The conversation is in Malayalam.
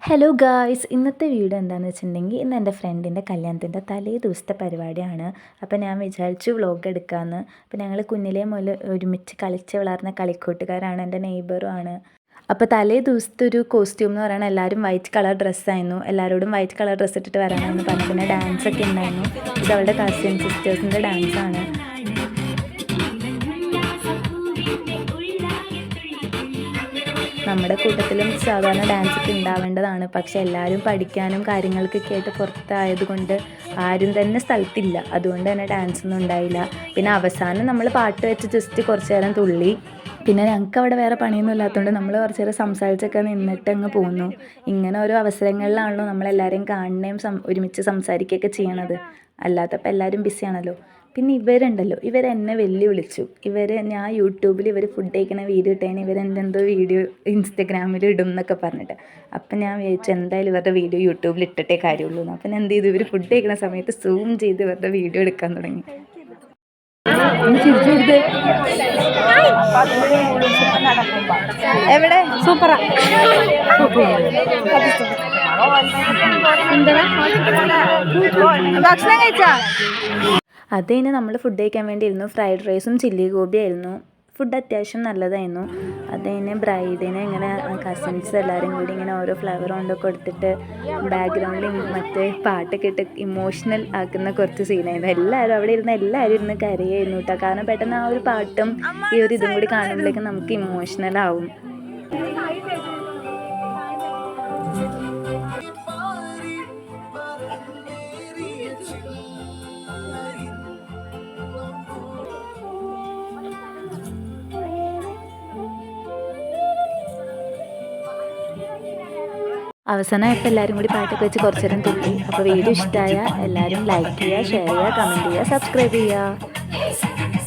ഹലോ ഗായ്സ്, ഇന്നത്തെ വീഡിയോ എന്താണെന്ന് വെച്ചിട്ടുണ്ടെങ്കിൽ ഇന്ന് എൻ്റെ ഫ്രണ്ടിൻ്റെ കല്യാണത്തിൻ്റെ തലേ ദിവസത്തെ പരിപാടിയാണ്. അപ്പോൾ ഞാൻ വിചാരിച്ചു വ്ളോഗ് എടുക്കാമെന്ന്. അപ്പോൾ ഞങ്ങൾ കുഞ്ഞിലേ മുതൽ ഒരുമിച്ച് കളിച്ച് വളർന്ന കളിക്കൂട്ടുകാരാണ്, എൻ്റെ നെയ്ബറുമാണ്. അപ്പോൾ തലേ ദിവസത്തെ ഒരു കോസ്റ്റ്യൂം എന്ന് പറയുന്നത് എല്ലാവരും വൈറ്റ് കളർ ഡ്രസ്സായിരുന്നു. എല്ലാവരോടും വൈറ്റ് കളർ ഡ്രസ്സ് ഇട്ടിട്ട് വരാനായിരുന്നു പറഞ്ഞു. പിന്നെ ഡാൻസൊക്കെ ഉണ്ടായിരുന്നു. ഇത് അവളുടെ കസിൻ സിസ്റ്റേഴ്സിൻ്റെ ഡാൻസാണ്. നമ്മുടെ കൂട്ടത്തിലും സാധാരണ ഡാൻസൊക്കെ ഉണ്ടാവേണ്ടതാണ്. പക്ഷേ എല്ലാവരും പഠിക്കാനും കാര്യങ്ങൾക്കൊക്കെ ആയിട്ട് പുറത്തായതുകൊണ്ട് ആരും തന്നെ സ്ഥലത്തില്ല. അതുകൊണ്ട് തന്നെ ഡാൻസൊന്നും ഉണ്ടായില്ല. പിന്നെ അവസാനം നമ്മൾ പാട്ട് വെച്ച് ജസ്റ്റ് കുറച്ച് നേരം തുള്ളി. പിന്നെ ഞങ്ങൾക്ക് അവിടെ വേറെ പണിയൊന്നും ഇല്ലാത്തതുകൊണ്ട് നമ്മൾ കുറച്ച് നേരം സംസാരിച്ചൊക്കെ നിന്നിട്ട് അങ്ങ് പോന്നു. ഇങ്ങനെ ഓരോ അവസരങ്ങളിലാണല്ലോ നമ്മളെല്ലാവരെയും കാണുകയും ഒരുമിച്ച് സംസാരിക്കുകയൊക്കെ ചെയ്യണത്. അല്ലാത്തപ്പോൾ എല്ലാവരും ബിസിയാണല്ലോ. പിന്നെ ഇവരുണ്ടല്ലോ, ഇവരെന്നെ വെല്ലുവിളിച്ചു. ഞാൻ യൂട്യൂബിൽ ഫുഡ് കഴിക്കണ വീഡിയോ ഇട്ടതിന് ഇവരെൻ്റെ എന്തോ വീഡിയോ ഇൻസ്റ്റഗ്രാമിൽ ഇടും എന്നൊക്കെ പറഞ്ഞിട്ട്. അപ്പം ഞാൻ വിചാരിച്ചു എന്തായാലും ഇവരുടെ വീഡിയോ യൂട്യൂബിൽ ഇട്ടിട്ടേ കാര്യമുള്ളൂ എന്ന്. അപ്പം ഞാൻ എന്ത് ചെയ്തു, ഇവർ ഫുഡ് കഴിക്കുന്ന സമയത്ത് സൂം ചെയ്ത് ഇവരുടെ വീഡിയോ എടുക്കാൻ തുടങ്ങി. എവിടെ സൂപ്പറാ ഭക്ഷണം കഴിച്ചാ? അതിന് നമ്മൾ ഫുഡ് കഴിക്കാൻ വേണ്ടിയിരുന്നു. ഫ്രൈഡ് റൈസും ചില്ലി ഗോപിയായിരുന്നു. ഫുഡ് അത്യാവശ്യം നല്ലതായിരുന്നു. അതിന് ബ്രൈഡിനെ ഇങ്ങനെ കസിൻസ് എല്ലാവരും കൂടി ഇങ്ങനെ ഓരോ ഫ്ലേവർ കൊണ്ടൊക്കെ കൊടുത്തിട്ട് ബാക്ക്ഗ്രൗണ്ടിൽ മറ്റേ പാട്ടൊക്കെ ഇട്ട് ഇമോഷണൽ ആക്കുന്ന കുറച്ച് സീനായിരുന്നു. എല്ലാവരും അവിടെ എല്ലാവരും ഇരുന്ന് കരയായിരുന്നു കേട്ടോ. കാരണം പെട്ടെന്ന് ആ ഒരു പാട്ടും ഈ ഒരു ഇതും കൂടി കാണുമ്പോഴേക്കും നമുക്ക് ഇമോഷണൽ ആവും. അവസാനമായിട്ട് എല്ലാവരും കൂടി പാട്ടൊക്കെ വെച്ച് കുറച്ച് നേരം തുള്ളി. അപ്പോൾ വീഡിയോ ഇഷ്ടമായ എല്ലാവരും ലൈക്ക് ചെയ്യുക, ഷെയർ ചെയ്യുക, കമൻറ്റ് ചെയ്യുക, സബ്സ്ക്രൈബ് ചെയ്യുക.